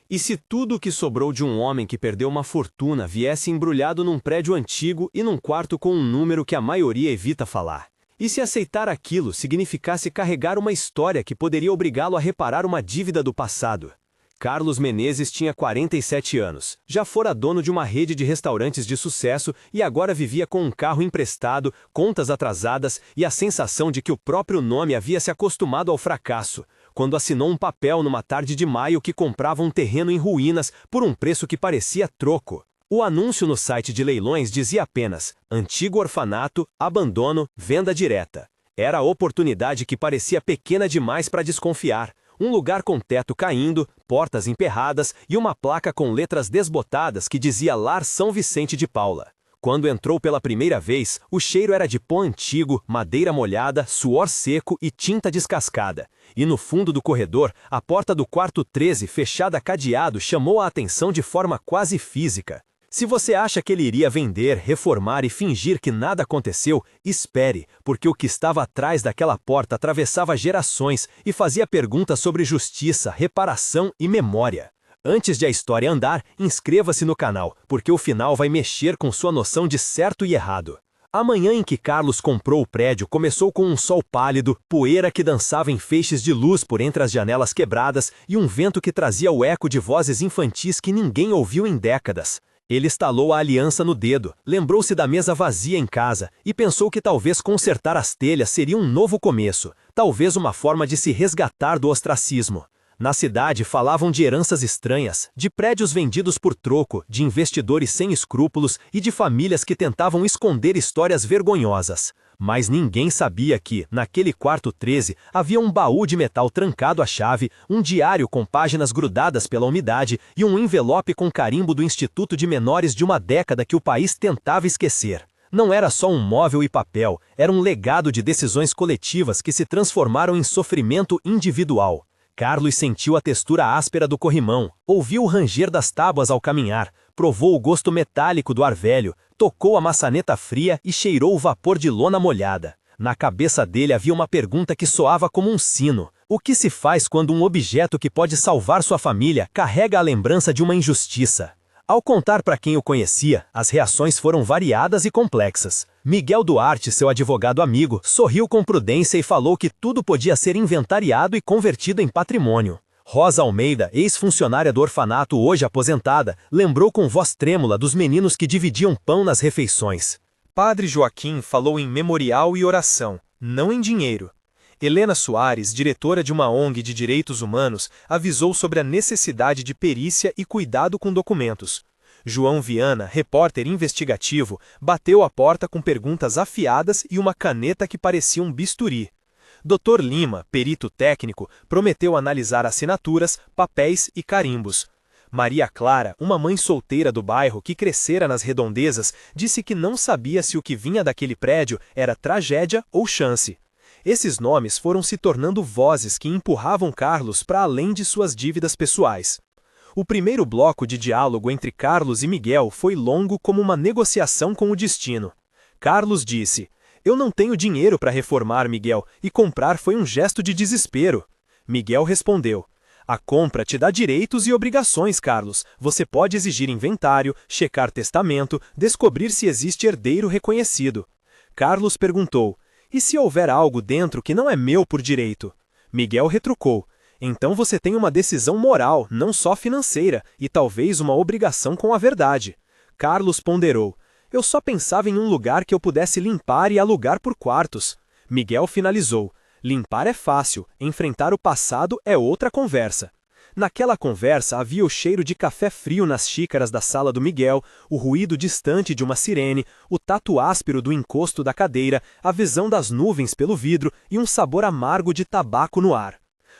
E se tudo o que sobrou de um homem que perdeu uma fortuna viesse embrulhado num prédio antigo e num quarto com um número que a maioria evita falar? E se aceitar aquilo significasse carregar uma história que poderia obrigá-lo a reparar uma dívida do passado? Carlos Menezes tinha 47 anos, já fora dono de uma rede de restaurantes de sucesso e agora vivia com um carro emprestado, contas atrasadas e a sensação de que o próprio nome havia se acostumado ao fracasso, quando assinou um papel numa tarde de maio que comprava um terreno em ruínas por um preço que parecia troco. O anúncio no site de leilões dizia apenas: antigo orfanato, abandono, venda direta. Era a oportunidade que parecia pequena demais para desconfiar. Um lugar com teto caindo, portas emperradas e uma placa com letras desbotadas que dizia Lar São Vicente de Paula. Quando entrou pela primeira vez, o cheiro era de pó antigo, madeira molhada, suor seco e tinta descascada. E no fundo do corredor, a porta do quarto 13, fechada a cadeado, chamou a atenção de forma quase física. Se você acha que ele iria vender, reformar e fingir que nada aconteceu, espere, porque o que estava atrás daquela porta atravessava gerações e fazia perguntas sobre justiça, reparação e memória. Antes de a história andar, inscreva-se no canal, porque o final vai mexer com sua noção de certo e errado. A manhã em que Carlos comprou o prédio começou com um sol pálido, poeira que dançava em feixes de luz por entre as janelas quebradas e um vento que trazia o eco de vozes infantis que ninguém ouviu em décadas. Ele estalou a aliança no dedo, lembrou-se da mesa vazia em casa e pensou que talvez consertar as telhas seria um novo começo, talvez uma forma de se resgatar do ostracismo. Na cidade falavam de heranças estranhas, de prédios vendidos por troco, de investidores sem escrúpulos e de famílias que tentavam esconder histórias vergonhosas. Mas ninguém sabia que, naquele quarto 13, havia um baú de metal trancado à chave, um diário com páginas grudadas pela umidade e um envelope com carimbo do Instituto de Menores de uma década que o país tentava esquecer. Não era só um móvel e papel, era um legado de decisões coletivas que se transformaram em sofrimento individual. Carlos sentiu a textura áspera do corrimão, ouviu o ranger das tábuas ao caminhar, provou o gosto metálico do ar velho, tocou a maçaneta fria e cheirou o vapor de lona molhada. Na cabeça dele havia uma pergunta que soava como um sino. O que se faz quando um objeto que pode salvar sua família carrega a lembrança de uma injustiça? Ao contar para quem o conhecia, as reações foram variadas e complexas. Miguel Duarte, seu advogado amigo, sorriu com prudência e falou que tudo podia ser inventariado e convertido em patrimônio. Rosa Almeida, ex-funcionária do orfanato hoje aposentada, lembrou com voz trêmula dos meninos que dividiam pão nas refeições. Padre Joaquim falou em memorial e oração, não em dinheiro. Helena Soares, diretora de uma ONG de direitos humanos, avisou sobre a necessidade de perícia e cuidado com documentos. João Viana, repórter investigativo, bateu a porta com perguntas afiadas e uma caneta que parecia um bisturi. Dr. Lima, perito técnico, prometeu analisar assinaturas, papéis e carimbos. Maria Clara, uma mãe solteira do bairro que crescera nas redondezas, disse que não sabia se o que vinha daquele prédio era tragédia ou chance. Esses nomes foram se tornando vozes que empurravam Carlos para além de suas dívidas pessoais. O primeiro bloco de diálogo entre Carlos e Miguel foi longo como uma negociação com o destino. Carlos disse: "Eu não tenho dinheiro para reformar, Miguel, e comprar foi um gesto de desespero." Miguel respondeu: "A compra te dá direitos e obrigações, Carlos. Você pode exigir inventário, checar testamento, descobrir se existe herdeiro reconhecido." Carlos perguntou: "E se houver algo dentro que não é meu por direito?" Miguel retrucou: "Então você tem uma decisão moral, não só financeira, e talvez uma obrigação com a verdade." Carlos ponderou: "Eu só pensava em um lugar que eu pudesse limpar e alugar por quartos." Miguel finalizou: "Limpar é fácil, enfrentar o passado é outra conversa." Naquela conversa havia o cheiro de café frio nas xícaras da sala do Miguel, o ruído distante de uma sirene, o tato áspero do encosto da cadeira, a visão das nuvens pelo vidro e um sabor amargo de tabaco no ar.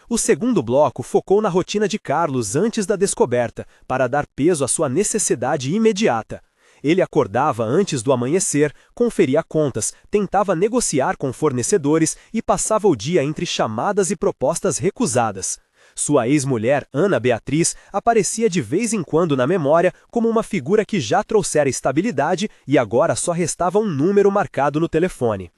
O segundo bloco focou na rotina de Carlos antes da descoberta, para dar peso à sua necessidade imediata. Ele acordava antes do amanhecer, conferia contas, tentava negociar com fornecedores e passava o dia entre chamadas e propostas recusadas. Sua ex-mulher, Ana Beatriz, aparecia de vez em quando na memória como uma figura que já trouxera estabilidade e agora só restava um número marcado no telefone.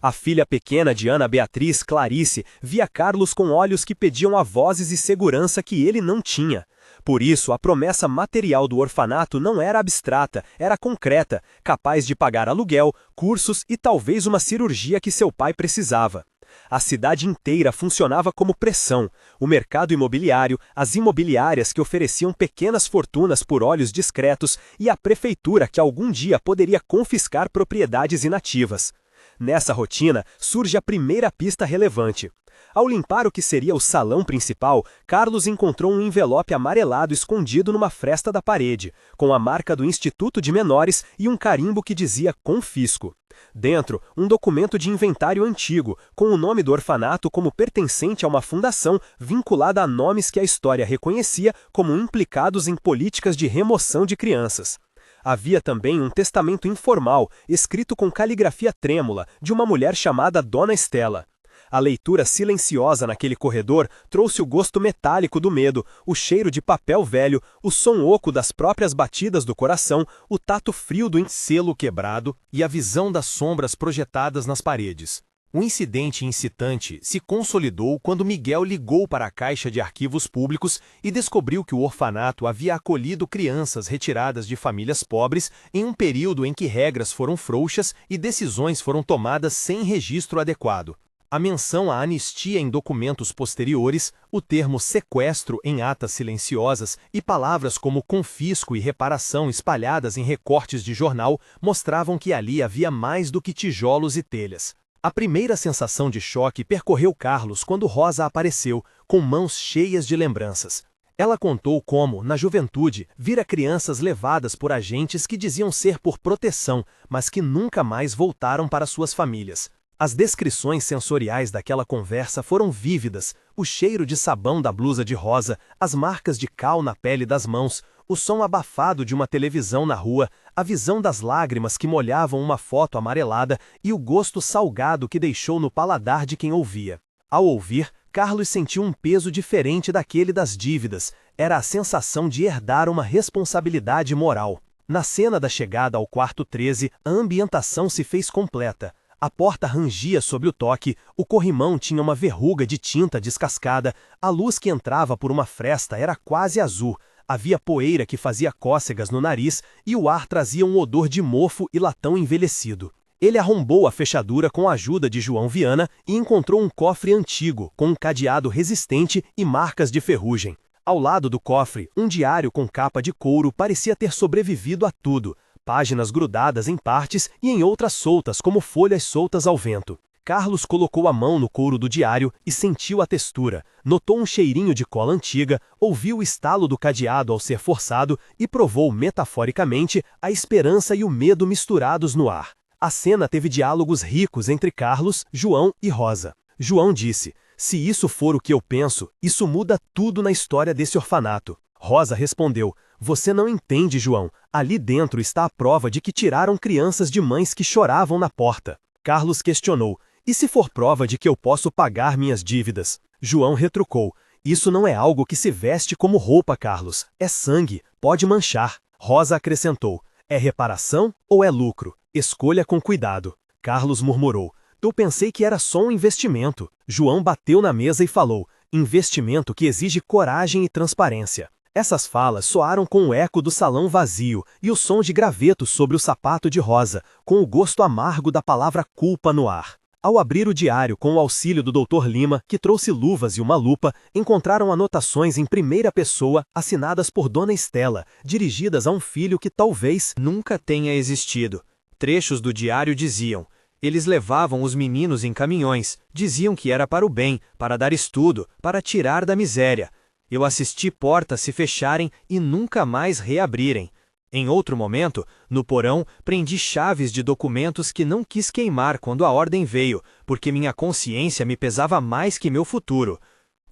A filha pequena de Ana Beatriz, Clarice, via Carlos com olhos que pediam a vozes e segurança que ele não tinha. Por isso, a promessa material do orfanato não era abstrata, era concreta, capaz de pagar aluguel, cursos e talvez uma cirurgia que seu pai precisava. A cidade inteira funcionava como pressão, o mercado imobiliário, as imobiliárias que ofereciam pequenas fortunas por olhos discretos e a prefeitura que algum dia poderia confiscar propriedades inativas. Nessa rotina, surge a primeira pista relevante. Ao limpar o que seria o salão principal, Carlos encontrou um envelope amarelado escondido numa fresta da parede, com a marca do Instituto de Menores e um carimbo que dizia confisco. Dentro, um documento de inventário antigo, com o nome do orfanato como pertencente a uma fundação vinculada a nomes que a história reconhecia como implicados em políticas de remoção de crianças. Havia também um testamento informal, escrito com caligrafia trêmula, de uma mulher chamada Dona Estela. A leitura silenciosa naquele corredor trouxe o gosto metálico do medo, o cheiro de papel velho, o som oco das próprias batidas do coração, o tato frio do selo quebrado e a visão das sombras projetadas nas paredes. O incidente incitante se consolidou quando Miguel ligou para a Caixa de Arquivos Públicos e descobriu que o orfanato havia acolhido crianças retiradas de famílias pobres em um período em que regras foram frouxas e decisões foram tomadas sem registro adequado. A menção à anistia em documentos posteriores, o termo sequestro em atas silenciosas e palavras como confisco e reparação espalhadas em recortes de jornal mostravam que ali havia mais do que tijolos e telhas. A primeira sensação de choque percorreu Carlos quando Rosa apareceu, com mãos cheias de lembranças. Ela contou como, na juventude, vira crianças levadas por agentes que diziam ser por proteção, mas que nunca mais voltaram para suas famílias. As descrições sensoriais daquela conversa foram vívidas, o cheiro de sabão da blusa de Rosa, as marcas de cal na pele das mãos, o som abafado de uma televisão na rua, a visão das lágrimas que molhavam uma foto amarelada e o gosto salgado que deixou no paladar de quem ouvia. Ao ouvir, Carlos sentiu um peso diferente daquele das dívidas, era a sensação de herdar uma responsabilidade moral. Na cena da chegada ao quarto 13, a ambientação se fez completa. A porta rangia sob o toque, o corrimão tinha uma verruga de tinta descascada, a luz que entrava por uma fresta era quase azul, havia poeira que fazia cócegas no nariz e o ar trazia um odor de mofo e latão envelhecido. Ele arrombou a fechadura com a ajuda de João Viana e encontrou um cofre antigo, com um cadeado resistente e marcas de ferrugem. Ao lado do cofre, um diário com capa de couro parecia ter sobrevivido a tudo. Páginas grudadas em partes e em outras soltas como folhas soltas ao vento. Carlos colocou a mão no couro do diário e sentiu a textura, notou um cheirinho de cola antiga, ouviu o estalo do cadeado ao ser forçado e provou metaforicamente a esperança e o medo misturados no ar. A cena teve diálogos ricos entre Carlos, João e Rosa. João disse: "Se isso for o que eu penso, isso muda tudo na história desse orfanato." Rosa respondeu: "Você não entende, João. Ali dentro está a prova de que tiraram crianças de mães que choravam na porta." Carlos questionou: "E se for prova de que eu posso pagar minhas dívidas?" João retrucou: "Isso não é algo que se veste como roupa, Carlos. É sangue, pode manchar." Rosa acrescentou: "É reparação ou é lucro? Escolha com cuidado." Carlos murmurou: "Eu pensei que era só um investimento." João bateu na mesa e falou: "Investimento que exige coragem e transparência." Essas falas soaram com o eco do salão vazio e o som de gravetos sobre o sapato de Rosa, com o gosto amargo da palavra culpa no ar. Ao abrir o diário com o auxílio do Dr. Lima, que trouxe luvas e uma lupa, encontraram anotações em primeira pessoa assinadas por Dona Estela, dirigidas a um filho que talvez nunca tenha existido. Trechos do diário diziam: "Eles levavam os meninos em caminhões, diziam que era para o bem, para dar estudo, para tirar da miséria. Eu assisti portas se fecharem e nunca mais reabrirem. Em outro momento, no porão, prendi chaves de documentos que não quis queimar quando a ordem veio, porque minha consciência me pesava mais que meu futuro."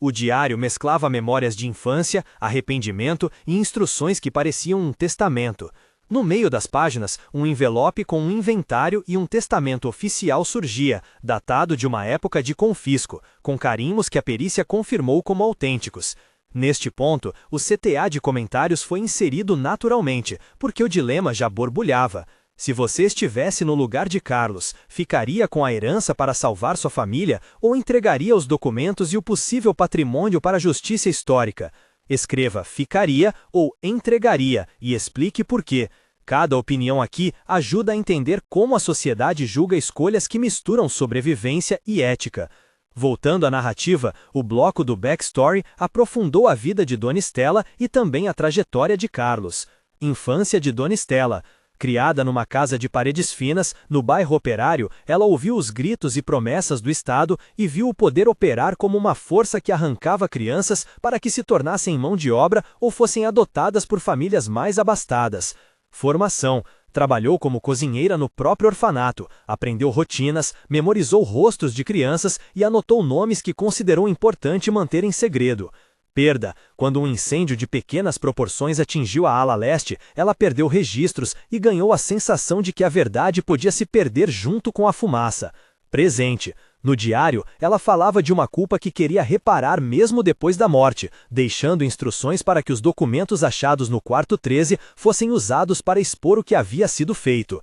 O diário mesclava memórias de infância, arrependimento e instruções que pareciam um testamento. No meio das páginas, um envelope com um inventário e um testamento oficial surgia, datado de uma época de confisco, com carimbos que a perícia confirmou como autênticos. Neste ponto, o CTA de comentários foi inserido naturalmente, porque o dilema já borbulhava. Se você estivesse no lugar de Carlos, ficaria com a herança para salvar sua família ou entregaria os documentos e o possível patrimônio para a justiça histórica? Escreva ficaria ou entregaria e explique por quê. Cada opinião aqui ajuda a entender como a sociedade julga escolhas que misturam sobrevivência e ética. Voltando à narrativa, o bloco do Backstory aprofundou a vida de Dona Estela e também a trajetória de Carlos. Infância de Dona Estela. Criada numa casa de paredes finas, no bairro Operário, ela ouviu os gritos e promessas do Estado e viu o poder operar como uma força que arrancava crianças para que se tornassem mão de obra ou fossem adotadas por famílias mais abastadas. Formação. Trabalhou como cozinheira no próprio orfanato, aprendeu rotinas, memorizou rostos de crianças e anotou nomes que considerou importante manter em segredo. Perda. Quando um incêndio de pequenas proporções atingiu a ala leste, ela perdeu registros e ganhou a sensação de que a verdade podia se perder junto com a fumaça. Presente. No diário, ela falava de uma culpa que queria reparar mesmo depois da morte, deixando instruções para que os documentos achados no quarto 13 fossem usados para expor o que havia sido feito.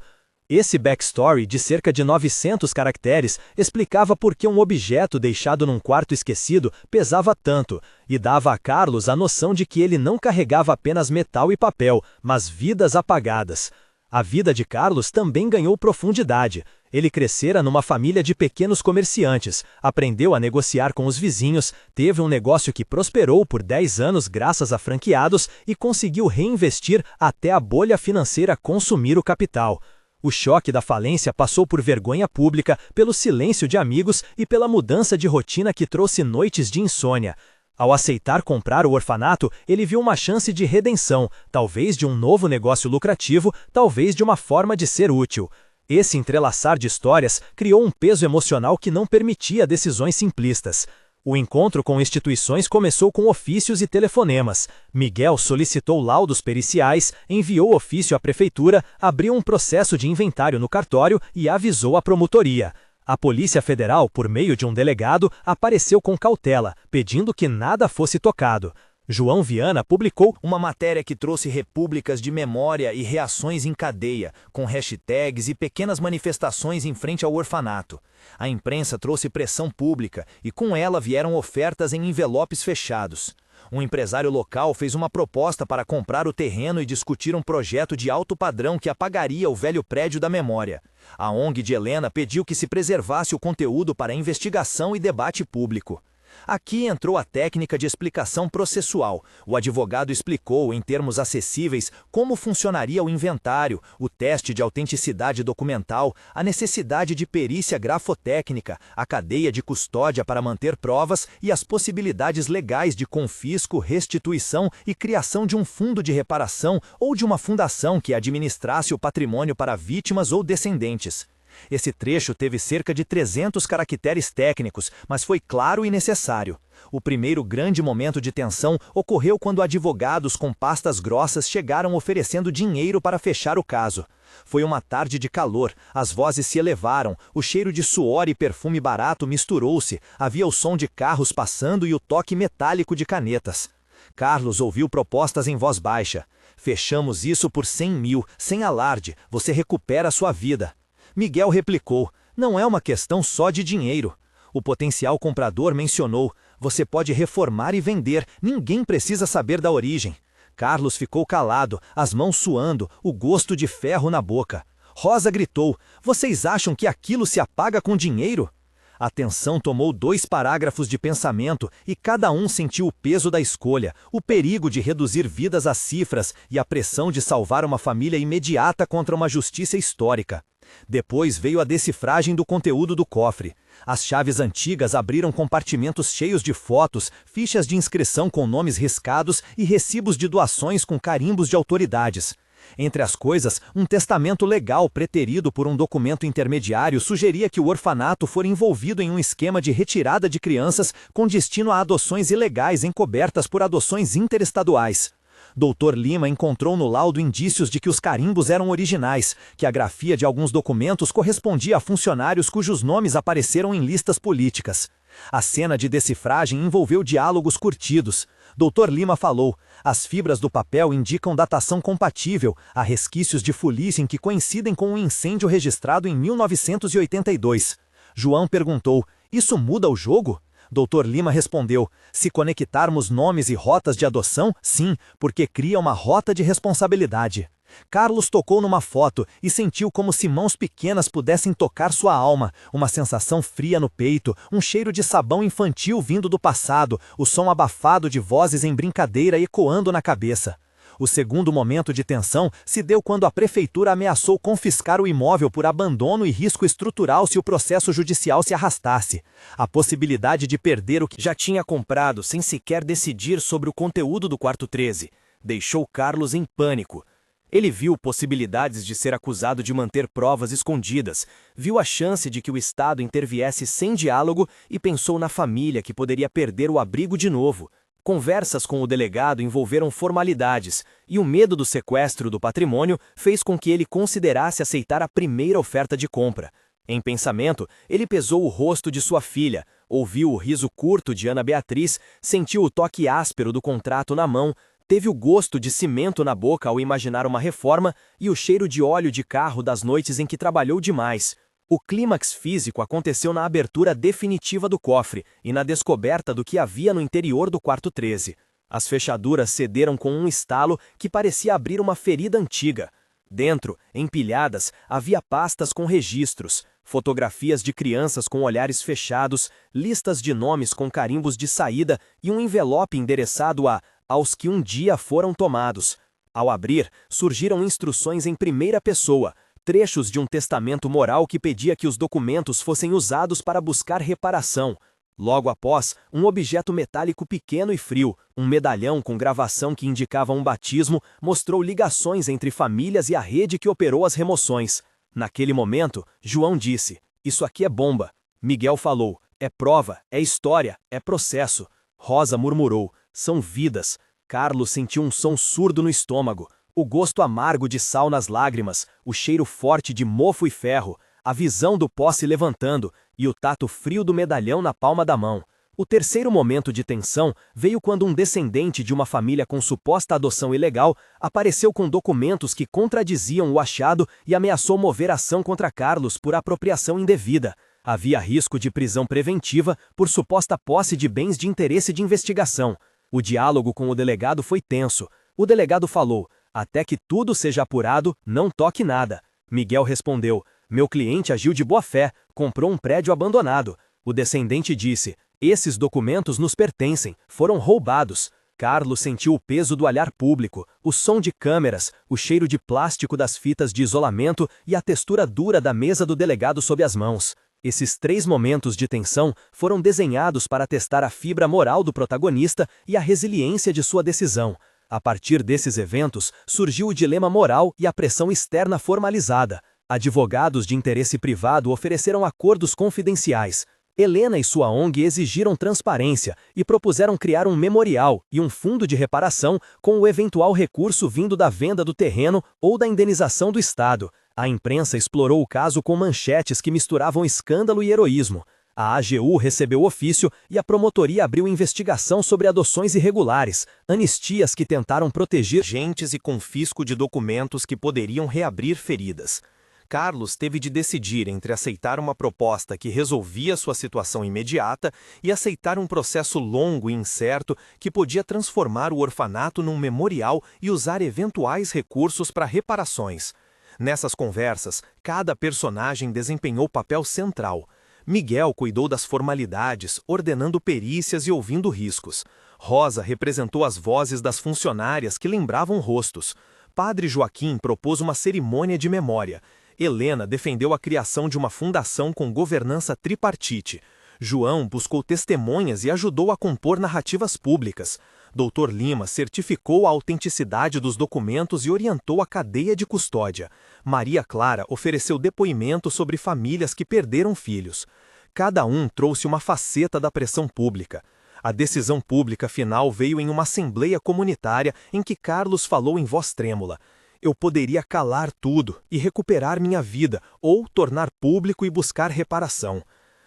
Esse backstory, de cerca de 900 caracteres, explicava por que um objeto deixado num quarto esquecido pesava tanto, e dava a Carlos a noção de que ele não carregava apenas metal e papel, mas vidas apagadas. A vida de Carlos também ganhou profundidade. Ele crescera numa família de pequenos comerciantes, aprendeu a negociar com os vizinhos, teve um negócio que prosperou por 10 anos graças a franqueados e conseguiu reinvestir até a bolha financeira consumir o capital. O choque da falência passou por vergonha pública, pelo silêncio de amigos e pela mudança de rotina que trouxe noites de insônia. Ao aceitar comprar o orfanato, ele viu uma chance de redenção, talvez de um novo negócio lucrativo, talvez de uma forma de ser útil. Esse entrelaçar de histórias criou um peso emocional que não permitia decisões simplistas. O encontro com instituições começou com ofícios e telefonemas. Miguel solicitou laudos periciais, enviou ofício à prefeitura, abriu um processo de inventário no cartório e avisou a promotoria. A Polícia Federal, por meio de um delegado, apareceu com cautela, pedindo que nada fosse tocado. João Viana publicou uma matéria que trouxe repúblicas de memória e reações em cadeia, com hashtags e pequenas manifestações em frente ao orfanato. A imprensa trouxe pressão pública e com ela vieram ofertas em envelopes fechados. Um empresário local fez uma proposta para comprar o terreno e discutir um projeto de alto padrão que apagaria o velho prédio da memória. A ONG de Helena pediu que se preservasse o conteúdo para investigação e debate público. Aqui entrou a técnica de explicação processual. O advogado explicou, em termos acessíveis, como funcionaria o inventário, o teste de autenticidade documental, a necessidade de perícia grafotécnica, a cadeia de custódia para manter provas e as possibilidades legais de confisco, restituição e criação de um fundo de reparação ou de uma fundação que administrasse o patrimônio para vítimas ou descendentes. Esse trecho teve cerca de 300 caracteres técnicos, mas foi claro e necessário. O primeiro grande momento de tensão ocorreu quando advogados com pastas grossas chegaram oferecendo dinheiro para fechar o caso. Foi uma tarde de calor, as vozes se elevaram, o cheiro de suor e perfume barato misturou-se, havia o som de carros passando e o toque metálico de canetas. Carlos ouviu propostas em voz baixa. Fechamos isso por 100 mil, sem alarde, você recupera sua vida. Miguel replicou, não é uma questão só de dinheiro. O potencial comprador mencionou, você pode reformar e vender, ninguém precisa saber da origem. Carlos ficou calado, as mãos suando, o gosto de ferro na boca. Rosa gritou, vocês acham que aquilo se apaga com dinheiro? A tensão tomou 2 parágrafos de pensamento e cada um sentiu o peso da escolha, o perigo de reduzir vidas a cifras e a pressão de salvar uma família imediata contra uma justiça histórica. Depois veio a decifragem do conteúdo do cofre. As chaves antigas abriram compartimentos cheios de fotos, fichas de inscrição com nomes riscados e recibos de doações com carimbos de autoridades. Entre as coisas, um testamento legal preterido por um documento intermediário sugeria que o orfanato fora envolvido em um esquema de retirada de crianças com destino a adoções ilegais encobertas por adoções interestaduais. Dr. Lima encontrou no laudo indícios de que os carimbos eram originais, que a grafia de alguns documentos correspondia a funcionários cujos nomes apareceram em listas políticas. A cena de decifragem envolveu diálogos curtidos. Dr. Lima falou, as fibras do papel indicam datação compatível, há resquícios de fuligem que coincidem com um incêndio registrado em 1982. João perguntou, isso muda o jogo? Dr. Lima respondeu: se conectarmos nomes e rotas de adoção, sim, porque cria uma rota de responsabilidade. Carlos tocou numa foto e sentiu como se mãos pequenas pudessem tocar sua alma, uma sensação fria no peito, um cheiro de sabão infantil vindo do passado, o som abafado de vozes em brincadeira ecoando na cabeça. O segundo momento de tensão se deu quando a prefeitura ameaçou confiscar o imóvel por abandono e risco estrutural se o processo judicial se arrastasse. A possibilidade de perder o que já tinha comprado sem sequer decidir sobre o conteúdo do quarto 13 deixou Carlos em pânico. Ele viu possibilidades de ser acusado de manter provas escondidas, viu a chance de que o Estado interviesse sem diálogo e pensou na família que poderia perder o abrigo de novo. Conversas com o delegado envolveram formalidades, e o medo do sequestro do patrimônio fez com que ele considerasse aceitar a primeira oferta de compra. Em pensamento, ele pesou o rosto de sua filha, ouviu o riso curto de Ana Beatriz, sentiu o toque áspero do contrato na mão, teve o gosto de cimento na boca ao imaginar uma reforma e o cheiro de óleo de carro das noites em que trabalhou demais. O clímax físico aconteceu na abertura definitiva do cofre e na descoberta do que havia no interior do quarto 13. As fechaduras cederam com um estalo que parecia abrir uma ferida antiga. Dentro, empilhadas, havia pastas com registros, fotografias de crianças com olhares fechados, listas de nomes com carimbos de saída e um envelope endereçado aos que um dia foram tomados. Ao abrir, surgiram instruções em primeira pessoa, trechos de um testamento moral que pedia que os documentos fossem usados para buscar reparação. Logo após, um objeto metálico pequeno e frio, um medalhão com gravação que indicava um batismo, mostrou ligações entre famílias e a rede que operou as remoções. Naquele momento, João disse: "Isso aqui é bomba." Miguel falou: "É prova, é história, é processo." Rosa murmurou: "São vidas." Carlos sentiu um som surdo no estômago, o gosto amargo de sal nas lágrimas, o cheiro forte de mofo e ferro, a visão do pó se levantando e o tato frio do medalhão na palma da mão. O terceiro momento de tensão veio quando um descendente de uma família com suposta adoção ilegal apareceu com documentos que contradiziam o achado e ameaçou mover ação contra Carlos por apropriação indevida. Havia risco de prisão preventiva por suposta posse de bens de interesse de investigação. O diálogo com o delegado foi tenso. O delegado falou: "Até que tudo seja apurado, não toque nada." Miguel respondeu: "Meu cliente agiu de boa fé, comprou um prédio abandonado." O descendente disse: "Esses documentos nos pertencem, foram roubados." Carlos sentiu o peso do olhar público, o som de câmeras, o cheiro de plástico das fitas de isolamento e a textura dura da mesa do delegado sob as mãos. Esses 3 momentos de tensão foram desenhados para testar a fibra moral do protagonista e a resiliência de sua decisão. A partir desses eventos, surgiu o dilema moral e a pressão externa formalizada. Advogados de interesse privado ofereceram acordos confidenciais. Helena e sua ONG exigiram transparência e propuseram criar um memorial e um fundo de reparação com o eventual recurso vindo da venda do terreno ou da indenização do Estado. A imprensa explorou o caso com manchetes que misturavam escândalo e heroísmo. A AGU recebeu ofício e a promotoria abriu investigação sobre adoções irregulares, anistias que tentaram proteger gentes e confisco de documentos que poderiam reabrir feridas. Carlos teve de decidir entre aceitar uma proposta que resolvia sua situação imediata e aceitar um processo longo e incerto que podia transformar o orfanato num memorial e usar eventuais recursos para reparações. Nessas conversas, cada personagem desempenhou papel central. Miguel cuidou das formalidades, ordenando perícias e ouvindo riscos. Rosa representou as vozes das funcionárias que lembravam rostos. Padre Joaquim propôs uma cerimônia de memória. Helena defendeu a criação de uma fundação com governança tripartite. João buscou testemunhas e ajudou a compor narrativas públicas. Dr. Lima certificou a autenticidade dos documentos e orientou a cadeia de custódia. Maria Clara ofereceu depoimento sobre famílias que perderam filhos. Cada um trouxe uma faceta da pressão pública. A decisão pública final veio em uma assembleia comunitária em que Carlos falou em voz trêmula: "Eu poderia calar tudo e recuperar minha vida, ou tornar público e buscar reparação."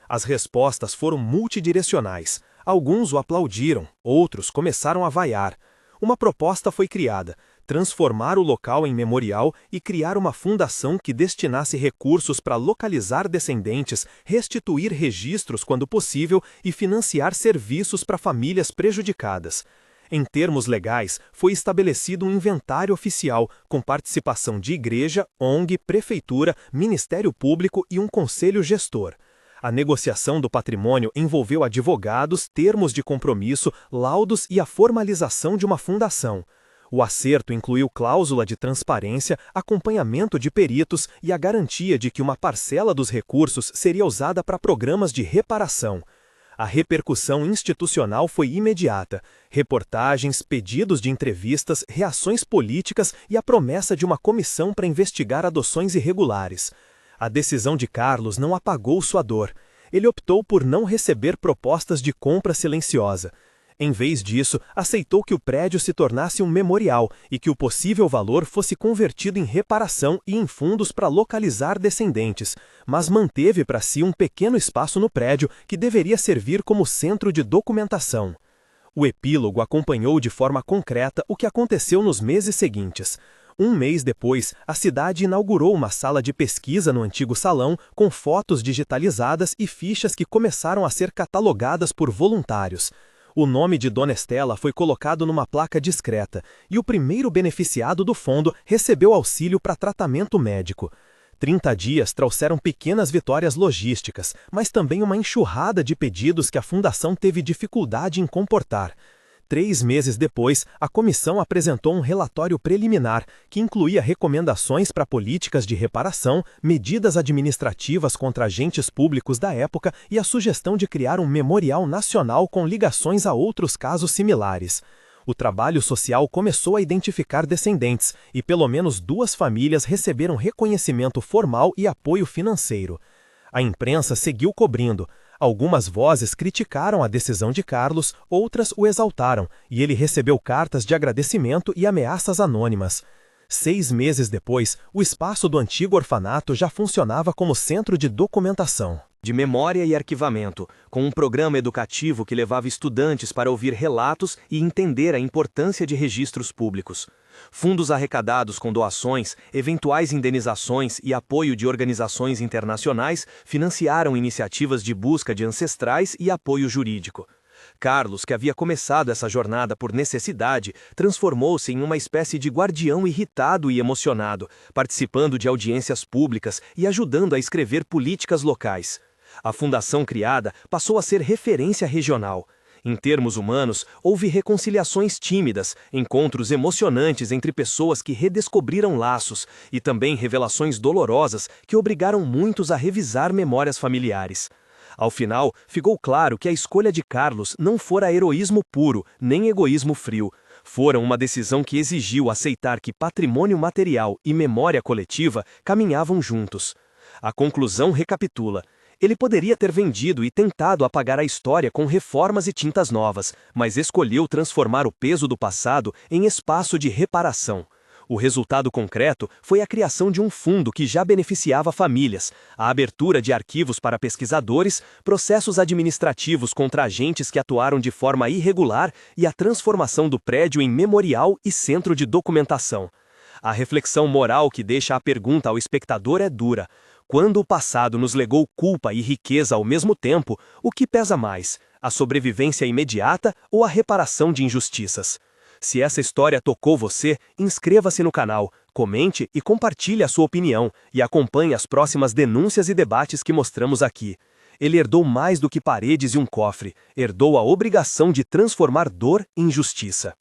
As respostas foram multidirecionais. Alguns o aplaudiram, outros começaram a vaiar. Uma proposta foi criada: transformar o local em memorial e criar uma fundação que destinasse recursos para localizar descendentes, restituir registros quando possível e financiar serviços para famílias prejudicadas. Em termos legais, foi estabelecido um inventário oficial, com participação de igreja, ONG, prefeitura, Ministério Público e um conselho gestor. A negociação do patrimônio envolveu advogados, termos de compromisso, laudos e a formalização de uma fundação. O acerto incluiu cláusula de transparência, acompanhamento de peritos e a garantia de que uma parcela dos recursos seria usada para programas de reparação. A repercussão institucional foi imediata. Reportagens, pedidos de entrevistas, reações políticas e a promessa de uma comissão para investigar adoções irregulares. A decisão de Carlos não apagou sua dor. Ele optou por não receber propostas de compra silenciosa. Em vez disso, aceitou que o prédio se tornasse um memorial e que o possível valor fosse convertido em reparação e em fundos para localizar descendentes, mas manteve para si um pequeno espaço no prédio que deveria servir como centro de documentação. O epílogo acompanhou de forma concreta o que aconteceu nos meses seguintes. Um mês depois, a cidade inaugurou uma sala de pesquisa no antigo salão com fotos digitalizadas e fichas que começaram a ser catalogadas por voluntários. O nome de Dona Estela foi colocado numa placa discreta e o primeiro beneficiado do fundo recebeu auxílio para tratamento médico. 30 dias trouxeram pequenas vitórias logísticas, mas também uma enxurrada de pedidos que a fundação teve dificuldade em comportar. 3 meses depois, a comissão apresentou um relatório preliminar que incluía recomendações para políticas de reparação, medidas administrativas contra agentes públicos da época e a sugestão de criar um memorial nacional com ligações a outros casos similares. O trabalho social começou a identificar descendentes e pelo menos 2 famílias receberam reconhecimento formal e apoio financeiro. A imprensa seguiu cobrindo. Algumas vozes criticaram a decisão de Carlos, outras o exaltaram, e ele recebeu cartas de agradecimento e ameaças anônimas. 6 meses depois, o espaço do antigo orfanato já funcionava como centro de documentação, de memória e arquivamento, com um programa educativo que levava estudantes para ouvir relatos e entender a importância de registros públicos. Fundos arrecadados com doações, eventuais indenizações e apoio de organizações internacionais financiaram iniciativas de busca de ancestrais e apoio jurídico. Carlos, que havia começado essa jornada por necessidade, transformou-se em uma espécie de guardião irritado e emocionado, participando de audiências públicas e ajudando a escrever políticas locais. A fundação criada passou a ser referência regional. Em termos humanos, houve reconciliações tímidas, encontros emocionantes entre pessoas que redescobriram laços e também revelações dolorosas que obrigaram muitos a revisar memórias familiares. Ao final, ficou claro que a escolha de Carlos não fora heroísmo puro, nem egoísmo frio. Fora uma decisão que exigiu aceitar que patrimônio material e memória coletiva caminhavam juntos. A conclusão recapitula. Ele poderia ter vendido e tentado apagar a história com reformas e tintas novas, mas escolheu transformar o peso do passado em espaço de reparação. O resultado concreto foi a criação de um fundo que já beneficiava famílias, a abertura de arquivos para pesquisadores, processos administrativos contra agentes que atuaram de forma irregular e a transformação do prédio em memorial e centro de documentação. A reflexão moral que deixa a pergunta ao espectador é dura. Quando o passado nos legou culpa e riqueza ao mesmo tempo, o que pesa mais, a sobrevivência imediata ou a reparação de injustiças? Se essa história tocou você, inscreva-se no canal, comente e compartilhe a sua opinião e acompanhe as próximas denúncias e debates que mostramos aqui. Ele herdou mais do que paredes e um cofre, herdou a obrigação de transformar dor em justiça.